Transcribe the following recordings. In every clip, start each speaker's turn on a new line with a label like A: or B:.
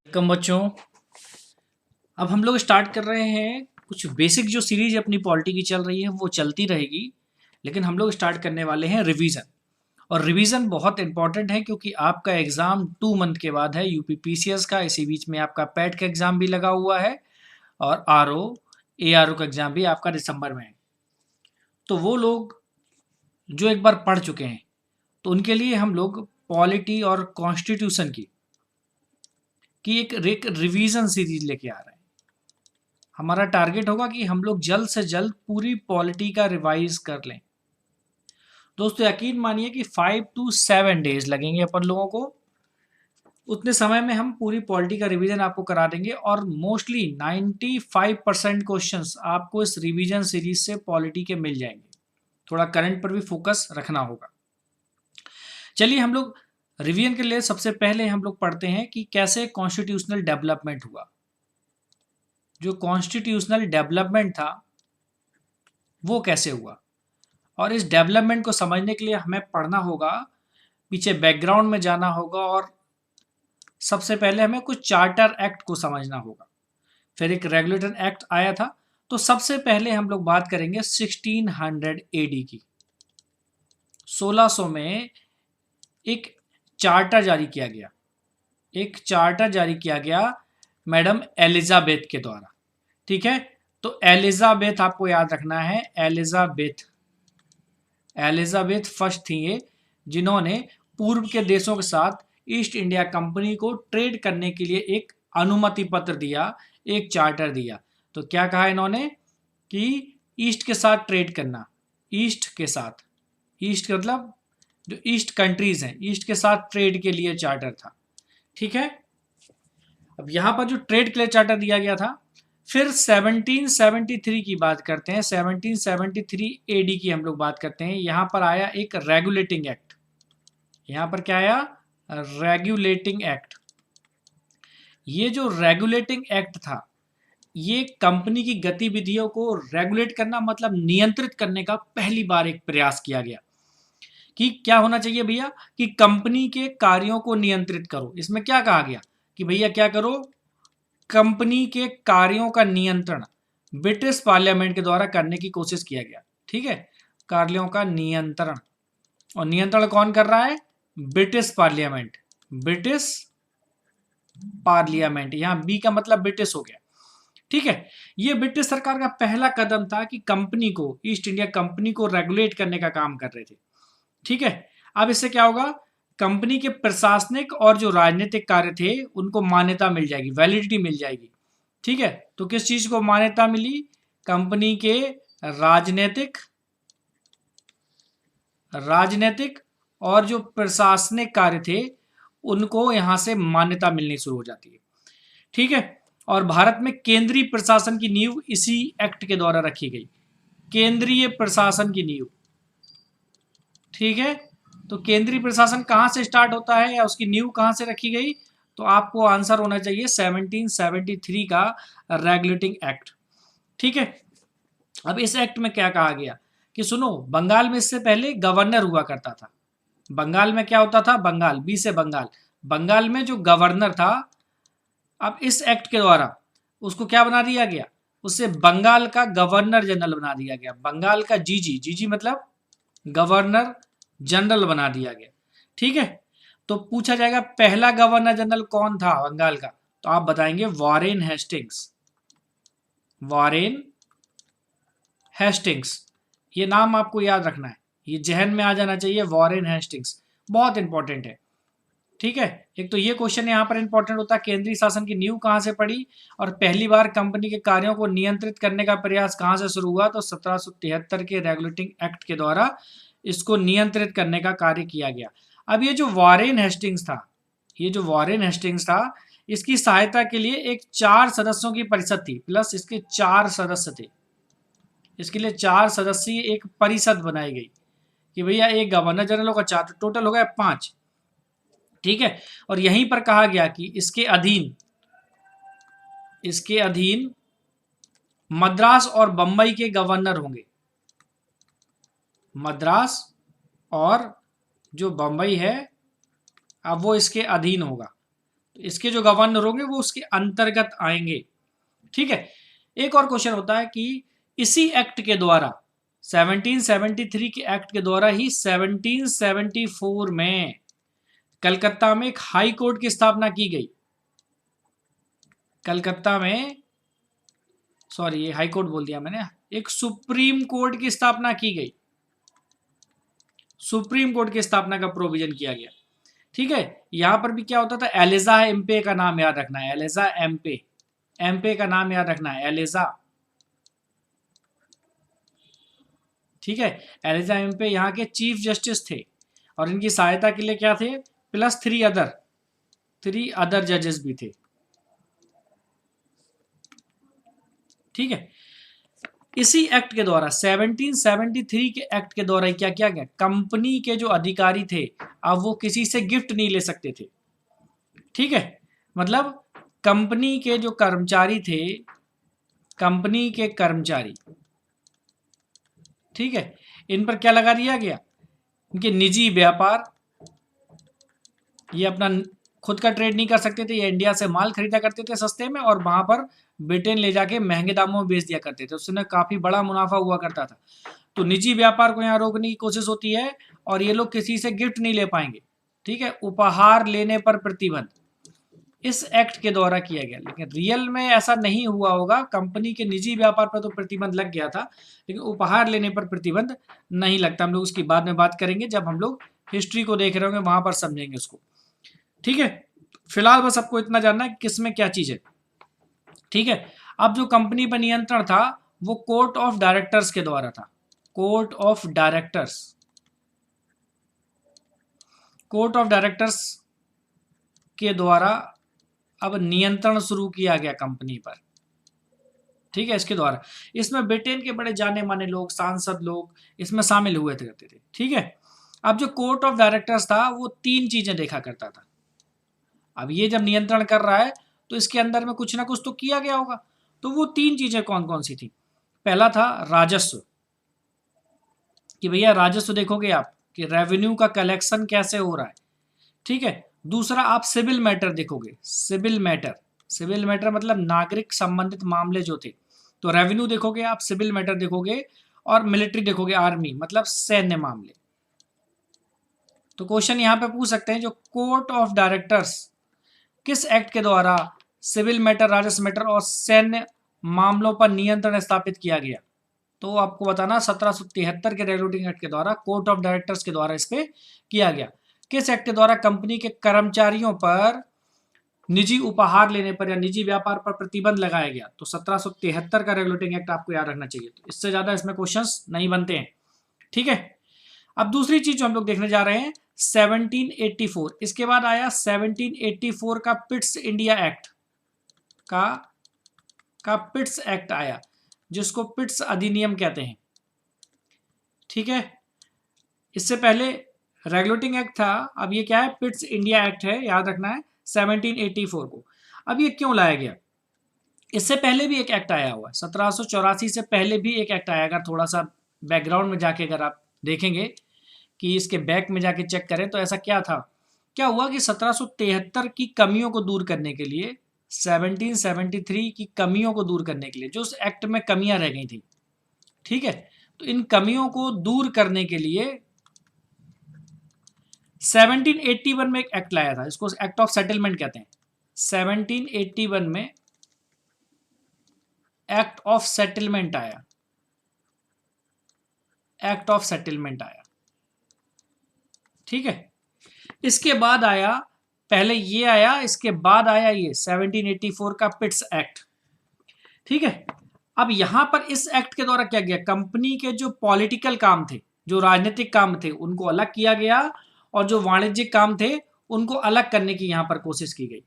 A: कम बच्चों, अब हम लोग स्टार्ट कर रहे हैं कुछ बेसिक जो सीरीज अपनी पॉलिटी की चल रही है वो चलती रहेगी, लेकिन हम लोग स्टार्ट करने वाले हैं रिवीजन। और रिवीजन बहुत इंपॉर्टेंट है क्योंकि आपका एग्ज़ाम 2 मंथ के बाद है यूपी पीसीएस का। इसी बीच में आपका पैट का एग्ज़ाम भी लगा हुआ है और आरओ एआरओ का एग्ज़ाम भी आपका दिसंबर में है। तो वो लोग जो एक बार पढ़ चुके हैं तो उनके लिए हम लोग पॉलिटी और कॉन्स्टिट्यूशन की एक रिवीजन सीरीज लेके आ रहे हैं। हमारा टारगेट होगा कि हम लोग जल्द से जल्द पूरी पॉलिटी का रिवाइज कर लें। दोस्तों यकीन मानिए कि 5 to 7 डेज लगेंगे अपन लोगों को। उतने समय में हम पूरी पॉलिटी का रिवीजन आपको करा देंगे और मोस्टली 95% क्वेश्चंस आपको इस रिवीजन सीरीज से पॉलिटी के मिल जाएंगे। थोड़ा करंट पर भी फोकस रखना होगा। चलिए हम लोग रिवीजन के लिए सबसे पहले हम लोग पढ़ते हैं कि कैसे कॉन्स्टिट्यूशनल डेवलपमेंट हुआ। जो कॉन्स्टिट्यूशनल डेवलपमेंट था वो कैसे हुआ, और इस डेवलपमेंट को समझने के लिए हमें पढ़ना होगा, पीछे बैकग्राउंड में जाना होगा और सबसे पहले हमें कुछ चार्टर एक्ट को समझना होगा। फिर एक रेगुलेटर एक्ट आया था। तो सबसे पहले हम लोग बात करेंगे 1600 एडी की। 1600 में एक चार्टर जारी किया गया। एक चार्टर जारी किया गया मैडम एलिजाबेथ के द्वारा। ठीक है, तो एलिजाबेथ आपको याद रखना है। एलिजाबेथ फर्स्ट थी ये, जिन्होंने पूर्व के देशों के साथ ईस्ट इंडिया कंपनी को ट्रेड करने के लिए एक अनुमति पत्र दिया, एक चार्टर दिया। तो क्या कहा इन्होंने कि ईस्ट के साथ ट्रेड करना, ईस्ट के साथ, ईस्ट मतलब जो ईस्ट कंट्रीज हैं, ईस्ट के साथ ट्रेड के लिए चार्टर था। ठीक है, अब यहां पर जो ट्रेड के लिए चार्टर दिया गया था। फिर 1773 की बात करते हैं। 1773 एडी की हम लोग बात करते हैं। यहां पर आया एक रेगुलेटिंग एक्ट। यहां पर क्या आया? Regulating act. ये जो रेगुलेटिंग एक्ट था, ये कंपनी की गतिविधियों को रेगुलेट करना मतलब नियंत्रित करने का पहली बार एक प्रयास किया गया कि क्या होना चाहिए भैया, कि कंपनी के कार्यों को नियंत्रित करो। इसमें क्या कहा गया कि भैया क्या करो, कंपनी के कार्यों का नियंत्रण ब्रिटिश पार्लियामेंट के द्वारा करने की कोशिश किया गया। ठीक है, कार्यों का नियंत्रण, और नियंत्रण कौन कर रहा है? British parliament. ब्रिटिश पार्लियामेंट, यहां बी का मतलब ब्रिटिश हो गया। ठीक है, ये ब्रिटिश सरकार का पहला कदम था कि कंपनी को, ईस्ट इंडिया कंपनी को रेगुलेट करने का काम कर रहे थे। ठीक है, अब इससे क्या होगा, कंपनी के प्रशासनिक और जो राजनीतिक कार्य थे उनको मान्यता मिल जाएगी, वैलिडिटी मिल जाएगी। ठीक है, तो किस चीज को मान्यता मिली? कंपनी के राजनीतिक और जो प्रशासनिक कार्य थे उनको यहां से मान्यता मिलनी शुरू हो जाती है। ठीक है, और भारत में केंद्रीय प्रशासन की नींव इसी एक्ट के द्वारा रखी गई। केंद्रीय प्रशासन की नींव। ठीक है, तो केंद्रीय प्रशासन कहां से स्टार्ट होता है या उसकी नींव कहां से रखी गई? तो आपको आंसर होना चाहिए 1773 का रेगुलेटिंग एक्ट। ठीक है, अब इस एक्ट में क्या कहा गया कि सुनो, बंगाल में इससे पहले गवर्नर हुआ करता था। बंगाल में क्या होता था? बंगाल, बी से बंगाल, बंगाल में जो गवर्नर था, अब इस एक्ट के द्वारा उसको क्या बना दिया गया? उसे बंगाल का गवर्नर जनरल बना दिया गया। बंगाल का जीजी, जीजी मतलब गवर्नर जनरल बना दिया गया। ठीक है, तो पूछा जाएगा पहला गवर्नर जनरल कौन था बंगाल का? तो आप बताएंगे वॉरेन हेस्टिंग्स। वॉरेन हेस्टिंग्स, ये नाम आपको याद रखना है, ये जहन में आ जाना चाहिए। वॉरेन हेस्टिंग्स बहुत इंपॉर्टेंट है। ठीक है, एक तो ये क्वेश्चन यहाँ पर इंपॉर्टेंट होता है, केंद्रीय शासन की नींव कहाँ से पड़ी और पहली बार कंपनी के कार्यों को नियंत्रित करने का प्रयास कहाँ से शुरू हुआ? तो 1773 के रेगुलेटिंग एक्ट के द्वारा इसको नियंत्रित करने का कार्य किया गया। अब ये जो वॉरेन हेस्टिंग्स था, ये जो वॉरेन हेस्टिंग्स था, इसकी सहायता के लिए एक 4 सदस्यों की परिषद थी, प्लस इसके 4 सदस्य थे। इसके लिए 4 सदस्यीय एक परिषद बनाई गई कि भैया एक गवर्नर जनरल होगा, 4, टोटल हो गया 5। ठीक है, और यहीं पर कहा गया कि इसके अधीन मद्रास और बंबई के गवर्नर होंगे। मद्रास और जो बंबई है, अब वो इसके अधीन होगा। तो इसके जो गवर्नर होंगे वो उसके अंतर्गत आएंगे। ठीक है। एक और क्वेश्चन होता है कि इसी एक्ट के द्वारा 1773 के एक्ट के द्वारा ही 1774 में कलकत्ता में एक हाई कोर्ट की स्थापना की गई। कलकत्ता में, सॉरी ये हाई कोर्ट बोल दिया मैंने, एक सुप्रीम कोर्ट की स्थापना की गई। सुप्रीम कोर्ट की स्थापना का प्रोविजन किया गया। ठीक है। यहां पर भी क्या होता था, एलेजा एम्पे का नाम याद रखना है, एलेजा एम्पे, एम्पे का नाम याद रखना है, एलेजा। ठीक है। एलेजा एम्पे यहाँ के चीफ जस्टिस थे और इनकी सहायता के लिए क्या थे, प्लस थ्री अदर जजेस भी थे। ठीक है। इसी एक्ट के द्वारा 1773 के एक्ट के द्वारा क्या किया गया, कंपनी के जो अधिकारी थे अब वो किसी से गिफ्ट नहीं ले सकते थे। ठीक है। मतलब कंपनी के जो कर्मचारी थे, कंपनी के कर्मचारी, ठीक है, इन पर क्या लगा दिया गया, इनके निजी व्यापार, ये अपना खुद का ट्रेड नहीं कर सकते थे, ये इंडिया से माल खरीदा करते थे सस्ते में और वहां पर ब्रिटेन ले जाके महंगे दामों में बेच दिया करते थे, उससे काफी बड़ा मुनाफा हुआ करता था। तो निजी व्यापार को यहाँ रोकने की कोशिश होती है और ये लोग किसी से गिफ्ट नहीं ले पाएंगे। ठीक है। उपहार लेने पर प्रतिबंध इस एक्ट के द्वारा किया गया, लेकिन रियल में ऐसा नहीं हुआ होगा। कंपनी के निजी व्यापार पर तो प्रतिबंध लग गया था, लेकिन उपहार लेने पर प्रतिबंध नहीं लगता। हम लोग उसकी बाद में बात करेंगे, जब हम लोग हिस्ट्री को देख रहे होंगे वहां पर समझेंगे उसको। ठीक है। फिलहाल बस आपको इतना जानना है किसमें क्या चीज है। ठीक है। अब जो कंपनी पर नियंत्रण था वो कोर्ट ऑफ डायरेक्टर्स के द्वारा था। Court of directors, court of directors के द्वारा अब नियंत्रण शुरू किया गया कंपनी पर। ठीक है। इसके द्वारा इसमें ब्रिटेन के बड़े जाने माने लोग, सांसद लोग इसमें शामिल हुए थे करते थे। ठीक है। अब जो कोर्ट ऑफ डायरेक्टर्स था वो तीन चीजें देखा करता था। अब ये जब नियंत्रण कर रहा है तो इसके अंदर में कुछ ना कुछ तो किया गया होगा। तो वो तीन चीजें कौन कौन सी थी, पहला था राजस्व, कि भैया राजस्व देखोगे आप कि रेवेन्यू का कलेक्शन कैसे हो रहा है। ठीक है। दूसरा आप सिविल मैटर देखोगे, सिविल मैटर, सिविल मैटर मतलब नागरिक संबंधित मामले जो थे। तो रेवेन्यू देखोगे आप, सिविल मैटर देखोगे, और मिलिट्री देखोगे, आर्मी मतलब सैन्य मामले। तो क्वेश्चन यहां पे पूछ सकते हैं जो कोर्ट ऑफ डायरेक्टर्स किस एक्ट के द्वारा सिविल मैटर, राजस्व मैटर और सैन्य मामलों पर नियंत्रण स्थापित किया गया, तो आपको बताना 1773 के रेगुलेटिंग एक्ट के द्वारा, कोर्ट ऑफ डायरेक्टर्स के द्वारा इस पे किया गया। किस एक्ट के द्वारा कंपनी के कर्मचारियों पर निजी उपहार लेने पर या निजी व्यापार पर प्रतिबंध लगाया गया, तो 1773 का रेगुलेटिंग एक्ट आपको याद रखना चाहिए। तो इससे ज्यादा इसमें क्वेश्चंस नहीं बनते हैं। ठीक है। अब दूसरी चीज जो हम लोग देखने जा रहे हैं 1784, इसके बाद आया 1784 का पिट्स इंडिया एक्ट का पिट्स एक्ट आया, जिसको पिट्स अधिनियम कहते हैं। ठीक है। इससे पहले रेगुलेटिंग एक्ट था, अब ये क्या है, पिट्स इंडिया एक्ट है, याद रखना है 1784 को। अब ये क्यों लाया गया, इससे पहले भी एक एक्ट आया हुआ है, 1784 से पहले भी एक एक्ट आया। अगर थोड़ा सा बैकग्राउंड में जाके अगर आप देखेंगे कि इसके बैक में जाके चेक करें तो ऐसा क्या था, क्या हुआ कि 1773 की कमियों को दूर करने के लिए, 1773 की कमियों को दूर करने के लिए, जो उस एक्ट में कमियां रह गई थी, ठीक है, तो इन कमियों को दूर करने के लिए 1781 में एक एक्ट लाया था, इसको एक्ट ऑफ सेटलमेंट कहते हैं। 1781 में एक्ट ऑफ सेटलमेंट आया, एक्ट ऑफ सेटलमेंट आया। ठीक है। इसके बाद आया, पहले ये आया, इसके बाद आया ये 1784 का पिट्स एक्ट। ठीक है। अब यहां पर इस एक्ट के द्वारा क्या गया, कंपनी के जो पॉलिटिकल काम थे, जो राजनीतिक काम थे, उनको अलग किया गया और जो वाणिज्यिक काम थे उनको अलग करने की यहां पर कोशिश की गई।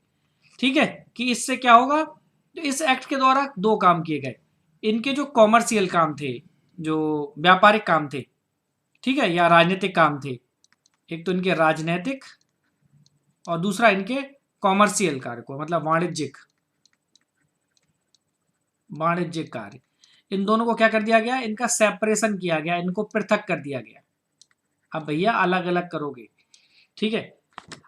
A: ठीक है। कि इससे क्या होगा, तो इस एक्ट के द्वारा दो काम किए गए, इनके जो कॉमर्शियल काम थे, जो व्यापारिक काम थे, ठीक है, या राजनीतिक काम थे, एक तो इनके राजनीतिक और दूसरा इनके कॉमर्शियल कार्य को मतलब वाणिज्यिक कार्य, इन दोनों को क्या कर दिया गया, इनका सेपरेशन किया गया, इनको पृथक कर दिया गया। अब भैया अलग अलग करोगे। ठीक है।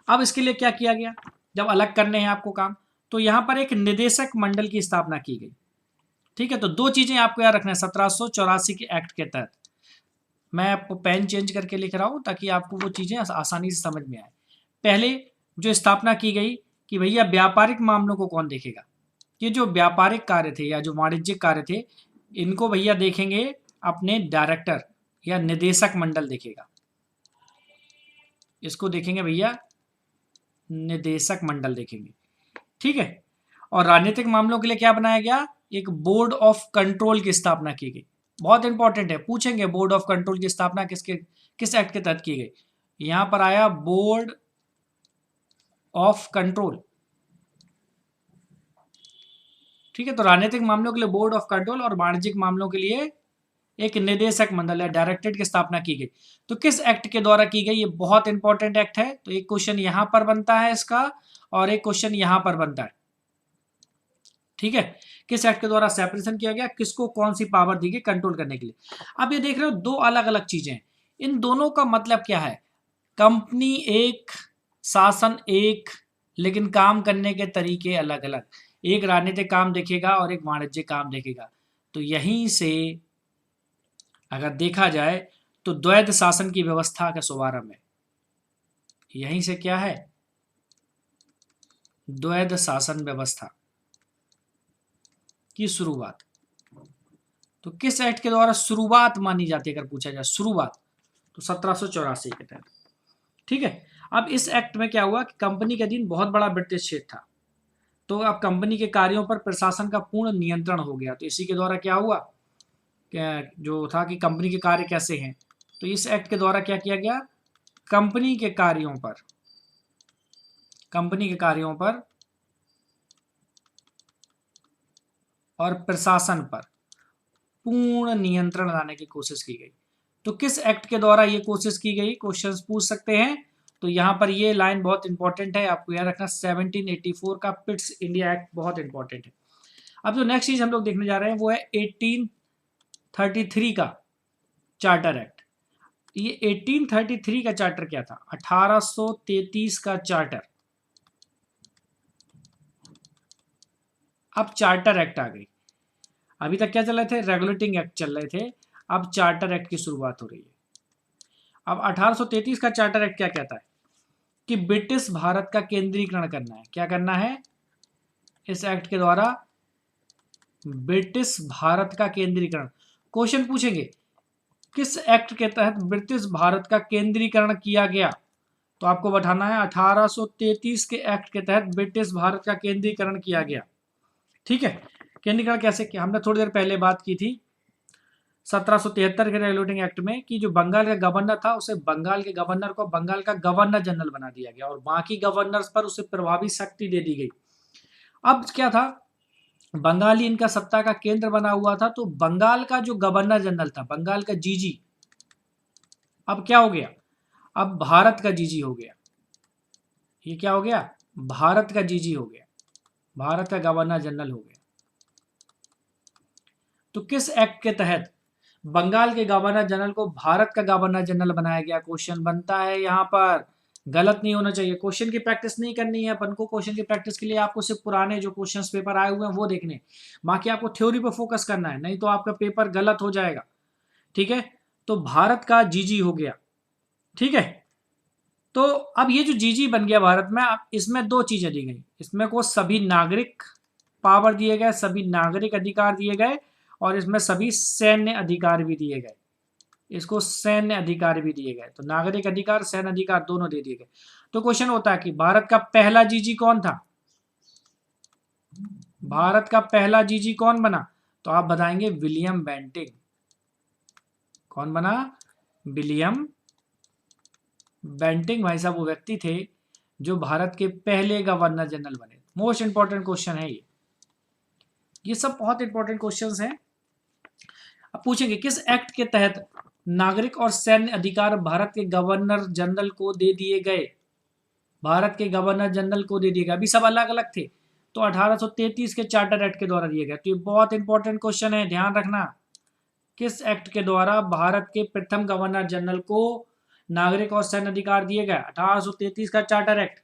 A: अब इसके लिए क्या किया गया, जब अलग करने हैं आपको काम, तो यहाँ पर एक निदेशक मंडल की स्थापना की गई। ठीक है, तो दो चीजें आपको याद रखना है 1784 के एक्ट के तहत। मैं आपको पेन चेंज करके लिख रहा हूँ ताकि आपको वो चीजें आसानी से समझ में आए। पहले जो स्थापना की गई कि भैया व्यापारिक मामलों को कौन देखेगा, ये जो व्यापारिक कार्य थे या जो वाणिज्यिक कार्य थे, इनको भैया देखेंगे अपने डायरेक्टर या निदेशक मंडल देखेगा, इसको देखेंगे भैया निदेशक मंडल देखेंगे। ठीक है, और राजनीतिक मामलों के लिए क्या बनाया गया, एक बोर्ड ऑफ कंट्रोल की स्थापना की गई। बहुत इंपॉर्टेंट है, पूछेंगे बोर्ड ऑफ कंट्रोल की स्थापना किस एक्ट के तहत की गई। यहां पर आया बोर्ड ऑफ कंट्रोल। ठीक है, तो राजनीतिक मामलों के लिए बोर्ड ऑफ कंट्रोल और वाणिज्यिक मामलों के लिए एक निदेशक मंडल या डायरेक्टरेट की स्थापना की गई। तो किस एक्ट के द्वारा की गई, ये बहुत इंपॉर्टेंट एक्ट है। तो एक क्वेश्चन यहां पर बनता है इसका और एक क्वेश्चन यहां पर बनता है। ठीक है, किस एक्ट के द्वारा सेपरेशन किया गया, किसको कौन सी पावर दी गई कंट्रोल करने के लिए। अब ये देख रहे हो दो अलग अलग चीजें, इन दोनों का मतलब क्या है, कंपनी एक, शासन एक, लेकिन काम करने के तरीके अलग अलग। एक राजनीतिक काम देखेगा और एक वाणिज्यिक काम देखेगा। तो यहीं से अगर देखा जाए तो द्वैध शासन की व्यवस्था का शुभारंभ है। यहीं से क्या है, द्वैध शासन व्यवस्था की शुरुआत। तो किस एक्ट के द्वारा शुरुआत मानी जाती है, अगर पूछा जाए शुरुआत, तो 1784 के तहत। ठीक है, अब इस एक्ट में क्या हुआ कि कंपनी के अधीन बहुत बड़ा ब्रिटिश क्षेत्र था, तो अब कंपनी के कार्यों पर प्रशासन का पूर्ण नियंत्रण हो गया। तो इसी के द्वारा क्या हुआ, जो था कि कंपनी के कार्य कैसे हैं, तो इस एक्ट के द्वारा क्या किया गया, कंपनी के कार्यों पर और प्रशासन पर पूर्ण नियंत्रण लाने की कोशिश की गई। तो किस एक्ट के द्वारा ये कोशिश की गई, क्वेश्चंस पूछ सकते हैं। तो यहां पर ये लाइन बहुत इंपॉर्टेंट है, आपको याद रखना 1784 का पिट्स इंडिया एक्ट बहुत इंपॉर्टेंट है। अब जो नेक्स्ट चीज हम लोग देखने जा रहे हैं वो है 1833 का चार्टर एक्ट। ये 1833 का चार्टर क्या था, 1833 का चार्टर। अब चार्टर एक्ट आ गई, अभी तक क्या चल रहे थे, रेगुलेटिंग एक्ट चल रहे थे, अब चार्टर एक्ट की शुरुआत हो रही है। अब 1833 का चार्टर एक्ट क्या कहता है कि ब्रिटिश भारत का केंद्रीकरण करना है। क्या करना है, इस एक्ट के द्वारा ब्रिटिश भारत का केंद्रीकरण। क्वेश्चन पूछेंगे किस एक्ट के तहत ब्रिटिश भारत का केंद्रीकरण किया गया, तो आपको बताना है 1833 के एक्ट के तहत ब्रिटिश भारत का केंद्रीकरण किया गया। ठीक है, केंद्रीकरण कैसे किया, हमने थोड़ी देर पहले बात की थी 1773 के रेगुलेटिंग एक्ट में कि जो बंगाल का गवर्नर था उसे बंगाल के गवर्नर को बंगाल का गवर्नर जनरल बना दिया गया और बाकी गवर्नर्स पर उसे प्रभावी शक्ति दे दी गई। अब क्या था, बंगाली इनका सत्ता का केंद्र बना हुआ था, तो बंगाल का जो गवर्नर जनरल था, बंगाल का जीजी, अब क्या हो गया, अब भारत का जीजी हो गया। ये क्या हो गया, भारत का जीजी हो गया, भारत का गवर्नर जनरल हो गया। तो किस एक्ट के तहत बंगाल के गवर्नर जनरल को भारत का गवर्नर जनरल बनाया गया, क्वेश्चन बनता है यहां पर। गलत नहीं होना चाहिए, क्वेश्चन की प्रैक्टिस नहीं करनी है अपन को। क्वेश्चन की प्रैक्टिस के लिए आपको सिर्फ पुराने जो क्वेश्चंस पेपर आए हुए हैं वो देखने, बाकी आपको थ्योरी पर फोकस करना है, नहीं तो आपका पेपर गलत हो जाएगा। ठीक है, तो भारत का जीजी हो गया। ठीक है, तो अब ये जो जीजी बन गया भारत में, अब इसमें दो चीजें दी गई, इसमें को सभी नागरिक पावर दिए गए, सभी नागरिक अधिकार दिए गए, और इसमें सभी सैन्य अधिकार भी दिए गए, इसको सैन्य अधिकार भी दिए गए। तो नागरिक अधिकार सैन्य अधिकार दोनों दे दिए गए। तो क्वेश्चन होता है कि भारत का पहला जीजी कौन था, भारत का पहला जीजी कौन बना, तो आप बताएंगे विलियम बेंटिंग। कौन बना, विलियम बेंटिंग भाई साहब वो व्यक्ति थे जो भारत के पहले गवर्नर जनरल बने। मोस्ट इंपॉर्टेंट क्वेश्चन है ये सब बहुत इंपॉर्टेंट क्वेश्चंस हैं। अब पूछेंगे किस एक्ट के तहत नागरिक और सैन्य अधिकार भारत के गवर्नर जनरल को दे दिए गए, भारत के गवर्नर जनरल को दे दिए गए, अभी सब अलग अलग थे, तो 1833 के चार्टर एक्ट के द्वारा दिए गए। तो ये बहुत इंपॉर्टेंट क्वेश्चन है, ध्यान रखना। किस एक्ट के द्वारा भारत के प्रथम गवर्नर जनरल को नागरिक और सैन्य अधिकार दिए गए, 1833 का चार्टर एक्ट।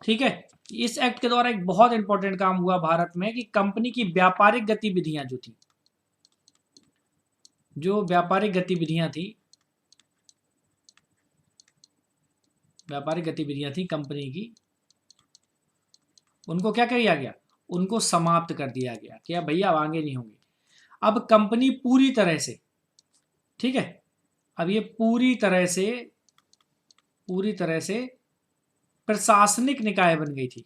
A: ठीक है, इस एक्ट के द्वारा एक बहुत इंपॉर्टेंट काम हुआ भारत में कि कंपनी की व्यापारिक गतिविधियां जो थी, जो व्यापारिक गतिविधियां थी कंपनी की, उनको क्या किया गया, उनको समाप्त कर दिया गया। क्या भैया अब आगे नहीं होंगे। अब कंपनी पूरी तरह से, ठीक है, अब ये पूरी तरह से प्रशासनिक निकाय बन गई थी।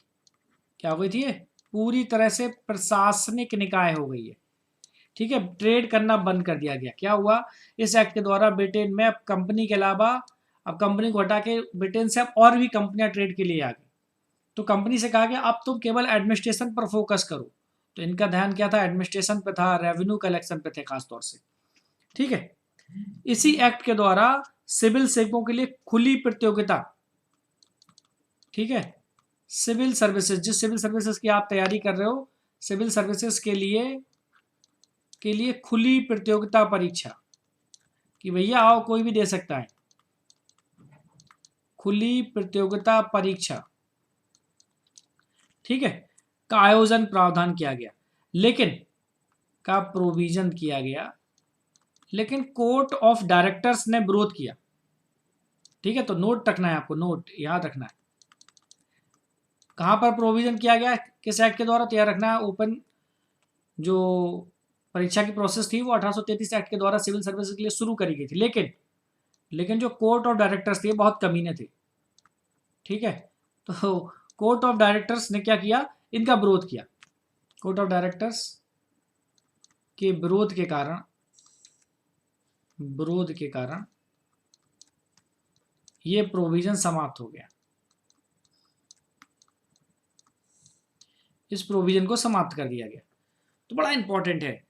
A: क्या हो गई थी ये, पूरी तरह से प्रशासनिक निकाय हो गई है, ठीक है। ट्रेड करना बंद कर दिया गया। क्या हुआ, इस एक्ट के द्वारा ब्रिटेन में अब कंपनी के अलावा, अब कंपनी को हटा के ब्रिटेन से अब और भी कंपनियां ट्रेड के लिए आ गई। तो कंपनी से कहा गया अब तुम केवल एडमिनिस्ट्रेशन पर फोकस करो। तो इनका ध्यान क्या था, एडमिनिस्ट्रेशन पे था, रेवेन्यू कलेक्शन पे थे खासतौर से, ठीक है। इसी एक्ट के द्वारा सिविल सेवकों के लिए खुली प्रतियोगिता, ठीक है, सिविल सर्विसेज, जिस सिविल सर्विसेज की आप तैयारी कर रहे हो, सिविल सर्विसेज के लिए खुली प्रतियोगिता परीक्षा, कि भैया आओ कोई भी दे सकता है, खुली प्रतियोगिता परीक्षा, ठीक है, का आयोजन प्रावधान किया गया, लेकिन का प्रोविजन किया गया, लेकिन कोर्ट ऑफ डायरेक्टर्स ने विरोध किया, ठीक है। तो नोट रखना है आपको, नोट याद रखना है, कहां पर प्रोविजन किया गया, किस एक्ट के द्वारा, तो याद रखना है, ओपन जो परीक्षा की प्रोसेस थी वो 1833 एक्ट के द्वारा सिविल सर्विस के लिए शुरू करी गई थी, लेकिन जो कोर्ट ऑफ डायरेक्टर्स थे बहुत कमीने थे, ठीक है। तो कोर्ट ऑफ डायरेक्टर्स ने क्या किया, इनका विरोध किया। कोर्ट ऑफ डायरेक्टर्स के विरोध के कारण ये प्रोविजन समाप्त हो गया। इस प्रोविजन को समाप्त कर दिया गया। तो बड़ा इंपॉर्टेंट है,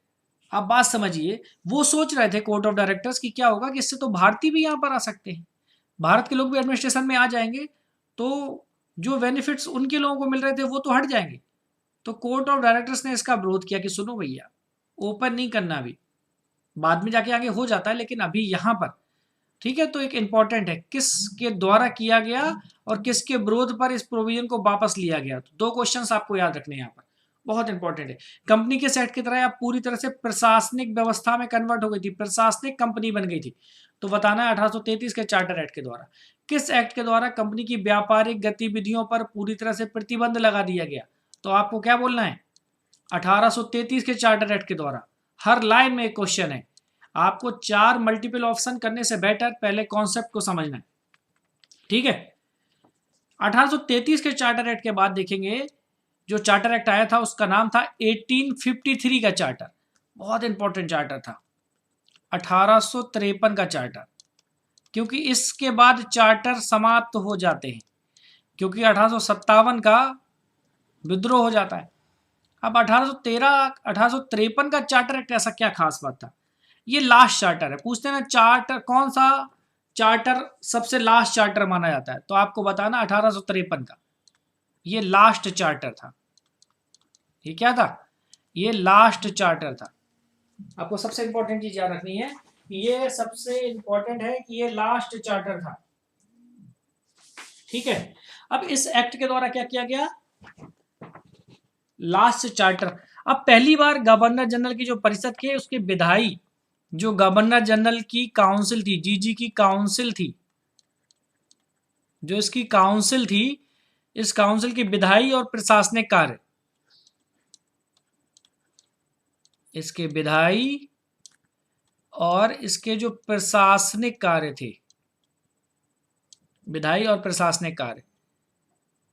A: आप बात समझिए। वो सोच रहे थे कोर्ट ऑफ डायरेक्टर्स की क्या होगा कि इससे तो भारतीय भी यहां पर आ सकते हैं, भारत के लोग भी एडमिनिस्ट्रेशन में आ जाएंगे, तो जो बेनिफिट्स उनके लोगों को मिल रहे थे वो तो हट जाएंगे। तो कोर्ट ऑफ डायरेक्टर्स ने इसका विरोध किया कि सुनो भैया, ओपन नहीं करना, अभी बाद में जाके आगे हो जाता है, लेकिन अभी यहां पर, ठीक है। तो एक इंपॉर्टेंट है किसके द्वारा किया गया और किसके विरोध पर इस प्रोविजन को वापस लिया गया। तो दो क्वेश्चंस आपको याद रखने हैं यहाँ पर, बहुत इंपॉर्टेंट है। कंपनी के सेट की तरह आप पूरी तरह से प्रशासनिक व्यवस्था में कन्वर्ट हो गई थी, प्रशासनिक कंपनी बन गई थी। तो बताना है 1833 के चार्टर एक्ट के द्वारा, किस एक्ट के द्वारा कंपनी की व्यापारिक गतिविधियों पर पूरी तरह से प्रतिबंध लगा दिया गया। तो आपको क्या बोलना है, 1833 के चार्टर एक्ट के द्वारा। हर लाइन में एक क्वेश्चन है, आपको 4 मल्टीपल ऑप्शन करने से बेटर पहले कॉन्सेप्ट को समझना है, ठीक है। 1833 के चार्टर एक्ट के बाद देखेंगे जो चार्टर एक्ट आया था उसका नाम था 1853 का चार्टर, बहुत इंपॉर्टेंट चार्टर था, 1853 का चार्टर, क्योंकि इसके बाद चार्टर समाप्त हो जाते हैं, क्योंकि 1857 का विद्रोह हो जाता है। अब 1853 का चार्टर एक्ट ऐसा क्या खास बात था, ये लास्ट चार्टर है। पूछते हैं ना चार्टर कौन सा चार्टर सबसे लास्ट चार्टर माना जाता है, तो आपको बताना 1853 का, ये लास्ट चार्टर था। ये क्या था, ये लास्ट चार्टर था। आपको सबसे इंपॉर्टेंट चीज याद रखनी है, ये सबसे इंपॉर्टेंट है कि ये लास्ट चार्टर था, ठीक है। अब इस एक्ट के द्वारा क्या किया गया, लास्ट चार्टर। अब पहली बार गवर्नर जनरल की जो परिषद के उसके विधायी, जो गवर्नर जनरल की काउंसिल थी, जीजी की काउंसिल थी, जो इसकी काउंसिल थी, इस काउंसिल की विधायी और प्रशासनिक कार्य, इसके विधायी और इसके जो प्रशासनिक कार्य थे, विधायी और प्रशासनिक कार्य,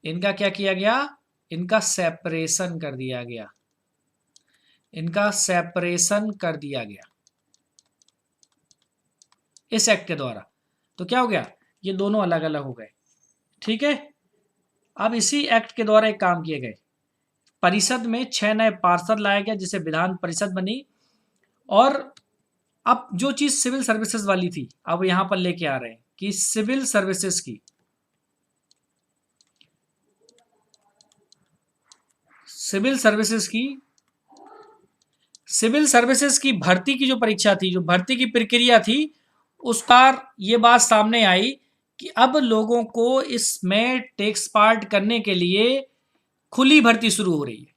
A: इनका क्या किया गया, इनका सेपरेशन कर दिया गया, इनका सेपरेशन कर दिया गया इस एक्ट के द्वारा। तो क्या हो गया, ये दोनों अलग अलग हो गए, ठीक है। अब इसी एक्ट के द्वारा एक काम किए गए, परिषद में 6 नए पार्षद लाया गया जिसे विधान परिषद बनी। और अब जो चीज सिविल सर्विसेज वाली थी, अब यहां पर लेके आ रहे हैं कि सिविल सर्विसेज की भर्ती की जो परीक्षा थी, जो भर्ती की प्रक्रिया थी, उस पर यह बात सामने आई कि अब लोगों को इसमें टेक्स पार्ट करने के लिए खुली भर्ती शुरू हो रही है।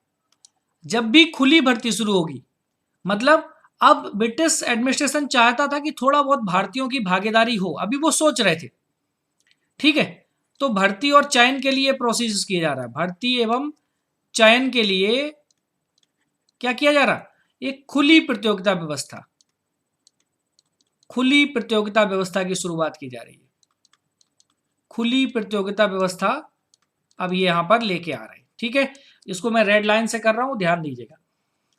A: जब भी खुली भर्ती शुरू होगी, मतलब अब ब्रिटिश एडमिनिस्ट्रेशन चाहता था कि थोड़ा बहुत भारतीयों की भागीदारी हो, अभी वो सोच रहे थे, ठीक है। तो भर्ती और चयन के लिए प्रोसेस किया जा रहा है, भर्ती एवं चयन के लिए क्या किया जा रहा, एक खुली प्रतियोगिता व्यवस्था, खुली प्रतियोगिता व्यवस्था की शुरुआत की जा रही है। खुली प्रतियोगिता व्यवस्था अब ये यहां पर लेके आ रहे हैं, ठीक है। इसको मैं रेड लाइन से कर रहा हूं, ध्यान दीजिएगा।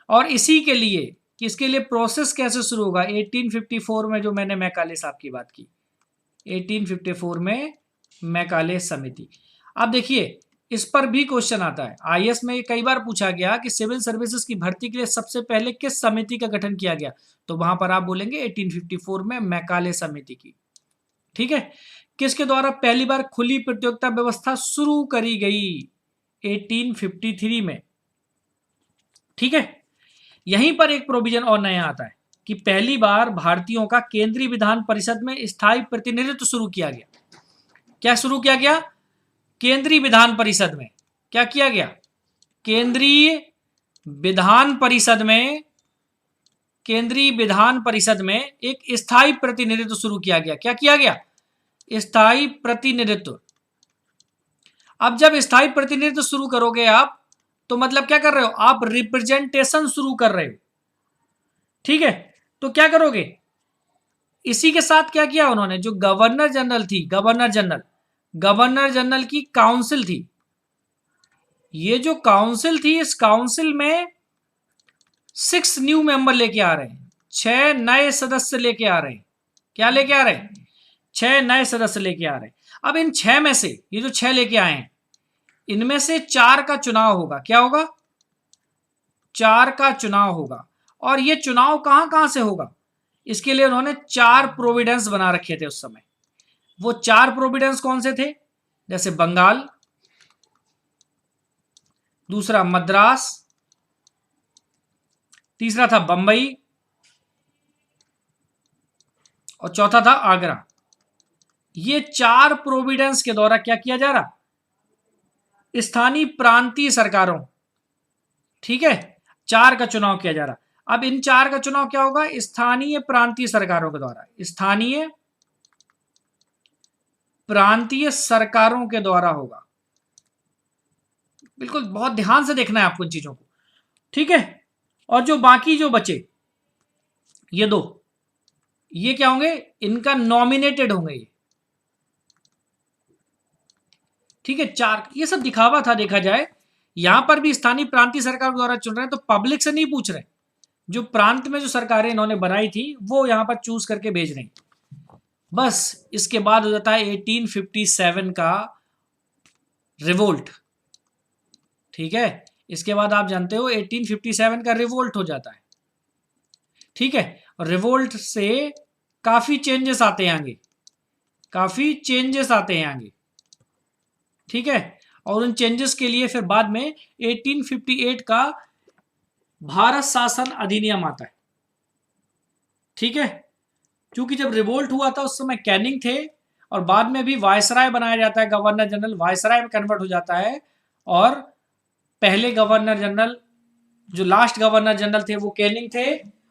A: और इसी के लिए कि इसके लिए प्रोसेस कैसे शुरू होगा, 1854 में जो मैंने मैकाले साहब की बात की, 1854 में मैकाले समिति। अब देखिए इस पर भी क्वेश्चन आता है, आईएएस में कई बार पूछा गया कि सिविल सर्विसेज की भर्ती के लिए सबसे पहले किस समिति का गठन किया गया, तो वहां पर आप बोलेंगे 1854 में मैकाले समिति की, ठीक है। किसके द्वारा पहली बार खुली प्रतियोगिता व्यवस्था शुरू करी गई, 1853 में, ठीक है। यहीं पर एक प्रोविजन और नया आता है कि पहली बार भारतीयों का केंद्रीय विधान परिषद में स्थायी प्रतिनिधित्व शुरू किया गया। क्या शुरू किया गया, केंद्रीय विधान परिषद में क्या किया गया, केंद्रीय विधान परिषद में, केंद्रीय विधान परिषद में एक स्थायी प्रतिनिधित्व शुरू किया गया। क्या किया गया, स्थायी प्रतिनिधित्व। अब जब स्थायी प्रतिनिधित्व शुरू करोगे आप, तो मतलब क्या कर रहे हो, आप रिप्रेजेंटेशन शुरू कर रहे हो, ठीक है। तो क्या करोगे, इसी के साथ क्या किया उन्होंने, जो गवर्नर जनरल थी, गवर्नर जनरल की काउंसिल थी, ये जो काउंसिल थी, इस काउंसिल में 6 न्यू मेंबर लेके आ रहे हैं, 6 नए सदस्य लेके आ रहे हैं। क्या लेके आ रहे हैं, 6 नए सदस्य लेके आ रहे हैं। अब इन 6 में से, ये जो 6 लेके आए हैं, इनमें से 4 का चुनाव होगा। क्या होगा, 4 का चुनाव होगा। और ये चुनाव कहां कहां से होगा, इसके लिए उन्होंने 4 प्रोविडेंस बना रखे थे उस समय। वो 4 प्रोविडेंस कौन से थे, जैसे बंगाल, दूसरा मद्रास, तीसरा था बंबई, और चौथा था आगरा। ये 4 प्रोविडेंस के द्वारा क्या किया जा रहा, स्थानीय प्रांतीय सरकारों, ठीक है, 4 का चुनाव किया जा रहा। अब इन 4 का चुनाव क्या होगा, स्थानीय प्रांतीय सरकारों के द्वारा, स्थानीय प्रांतीय सरकारों के द्वारा होगा। बिल्कुल बहुत ध्यान से देखना है आपको इन चीजों को, ठीक है। और जो बाकी जो बचे ये 2, ये क्या होंगे, इनका नॉमिनेटेड होंगे ये, ठीक है। 4 ये सब दिखावा था, देखा जाए यहां पर भी स्थानीय प्रांतीय सरकार द्वारा चुन रहे हैं, तो पब्लिक से नहीं पूछ रहे, जो प्रांत में जो सरकारें इन्होंने बनाई थी वो यहां पर चूज करके भेज रहे हैं। बस इसके बाद हो जाता है 1857 का रिवोल्ट, ठीक है। इसके बाद आप जानते हो 1857 का रिवोल्ट हो जाता है, ठीक है। और रिवोल्ट से काफी चेंजेस आते हैं आगे, काफी चेंजेस आते हैं आगे, ठीक है। और उन चेंजेस के लिए फिर बाद में 1858 का भारत शासन अधिनियम आता है, ठीक है। क्योंकि जब रिवोल्ट हुआ था उस समय कैनिंग थे, और बाद में भी वायसराय बनाया जाता है, गवर्नर जनरल वायसराय में कन्वर्ट हो जाता है। और पहले गवर्नर जनरल, जो लास्ट गवर्नर जनरल थे वो कैनिंग थे,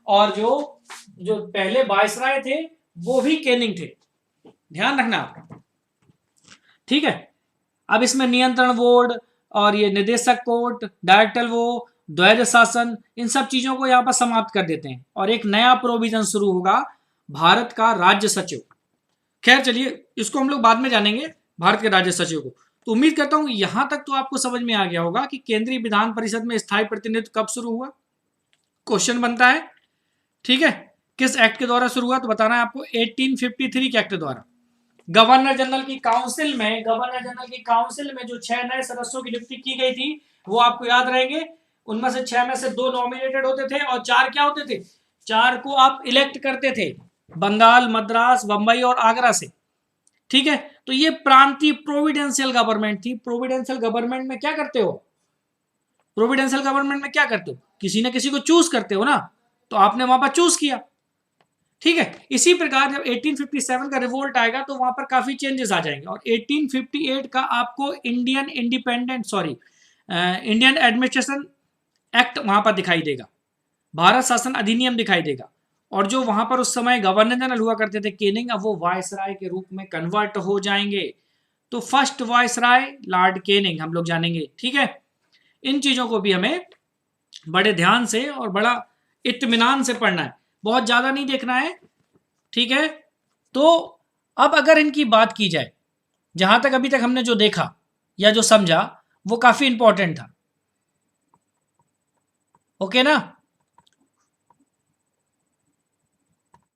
A: और जो पहले वायसराय थे वो भी कैनिंग थे, ध्यान रखना आपका, ठीक है। अब इसमें नियंत्रण बोर्ड और ये निदेशक कोर्ट, डायरेक्टर वो, द्वैध शासन, इन सब चीजों को यहां पर समाप्त कर देते हैं, और एक नया प्रोविजन शुरू होगा, भारत का राज्य सचिव। खैर चलिए इसको हम लोग बाद में जानेंगे, भारत के राज्य सचिव को। तो उम्मीद करता हूं यहां तक तो आपको समझ में आ गया होगा कि केंद्रीय विधान परिषद में स्थायी प्रतिनिधित्व कब शुरू हुआ, क्वेश्चन बनता है, ठीक है। किस एक्ट के द्वारा शुरू हुआ, तो बताना है आपको 1853 के एक्ट द्वारा। गवर्नर जनरल की काउंसिल में, जो 6 नए सदस्यों की नियुक्ति की गई थी वो आपको याद रहेंगे। उनमें से 6 में से 2 नॉमिनेटेड होते थे, और 4 क्या होते थे, 4 को आप इलेक्ट करते थे, बंगाल, मद्रास, बंबई और आगरा से, ठीक है। तो ये प्रांतीय प्रोविडेंशियल गवर्नमेंट थी। प्रोविडेंशियल गवर्नमेंट में क्या करते हो, प्रोविडेंशियल गवर्नमेंट में क्या करते हो, किसी ना किसी को चूज करते हो ना, तो आपने वहां पर चूज किया, ठीक है। इसी प्रकार जब 1857 का रिवोल्ट आएगा तो वहां पर काफी चेंजेस आ जाएंगे, और 1858 का आपको इंडियन एडमिनिस्ट्रेशन एक्ट वहां पर दिखाई देगा, भारत शासन अधिनियम दिखाई देगा, और जो वहां पर उस समय गवर्नर जनरल हुआ करते थे केनिंग, अब वो वायसराय के रूप में कन्वर्ट हो जाएंगे। तो फर्स्ट वायसराय लॉर्ड केनिंग हम लोग जानेंगे, ठीक है। इन चीजों को भी हमें बड़े ध्यान से और बड़ा इत्मीनान से पढ़ना है, बहुत ज्यादा नहीं देखना है, ठीक है। तो अब अगर इनकी बात की जाए, जहां तक अभी तक हमने जो देखा या जो समझा वो काफी इंपॉर्टेंट था, ओके ना।